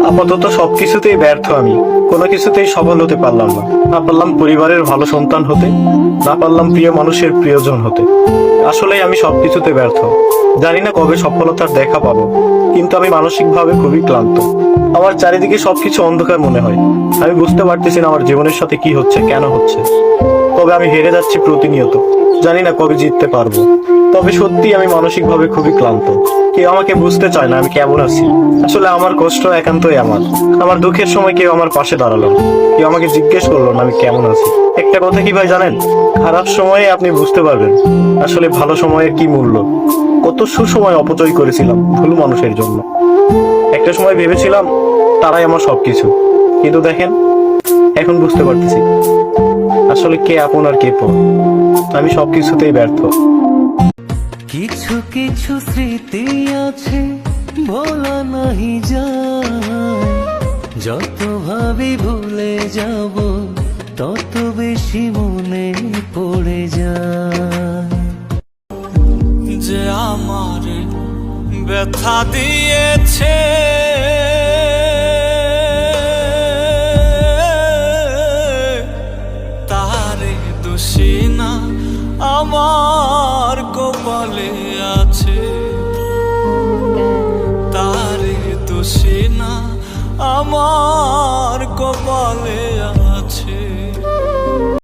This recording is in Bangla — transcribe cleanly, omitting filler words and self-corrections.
আপাতত সবকিছুতেই ব্যর্থ আমি, কোনো কিছুতেই সফল হতে পারলাম না। না পারলাম পরিবারের ভালো সন্তান হতে, না পারলাম প্রিয় মানুষের প্রিয়জন হতে। আসলেই আমি সবকিছুতে ব্যর্থ। জানি না কবে সফলতার দেখা পাবো, কিন্তু আমি মানসিকভাবে খুবই ক্লান্ত। আমার চারিদিকে সবকিছু অন্ধকার মনে হয়। আমি বুঝতে পারতেছি না আমার জীবনের সাথে কি হচ্ছে, কেন হচ্ছে। তবে আমি হেরে যাচ্ছি প্রতিনিয়ত। জানি না কবে জিততে পারবো। তবে সত্যি আমি মানসিকভাবে খুবই ক্লান্ত। কেউ আমাকে বুঝতে চায় না আমি কেমন আছি। আসলে আমার কষ্ট একান্তই আমার। আমার দুঃখের সময় কেউ আমার পাশে দাঁড়ালো না। কেউ আমাকে জিজ্ঞেস করলো না আমি কেমন আছি। একটা কথা কি ভাই জানেন, খারাপ সময়ে আপনি বুঝতে পারবেন আসলে ভালো সময়ের কি মূল্য। কত সুসময় অপচয় করেছিলাম ভুল মানুষের জন্য। একটা সময় ভেবেছিলাম তারাই আমার সবকিছু, কিন্তু দেখেন এখন বুঝতে পারতেছি আসলে কে আপন আর কে পর। আমি সবকিছুতেই ব্যর্থ। কিছু কিছু স্মৃতি আছে ভোলা নাহি যায়, যত ভাবি ভুলে যাব তত বেশি মনে পড়ে যায়। যে আমার ব্যথা দিয়েছে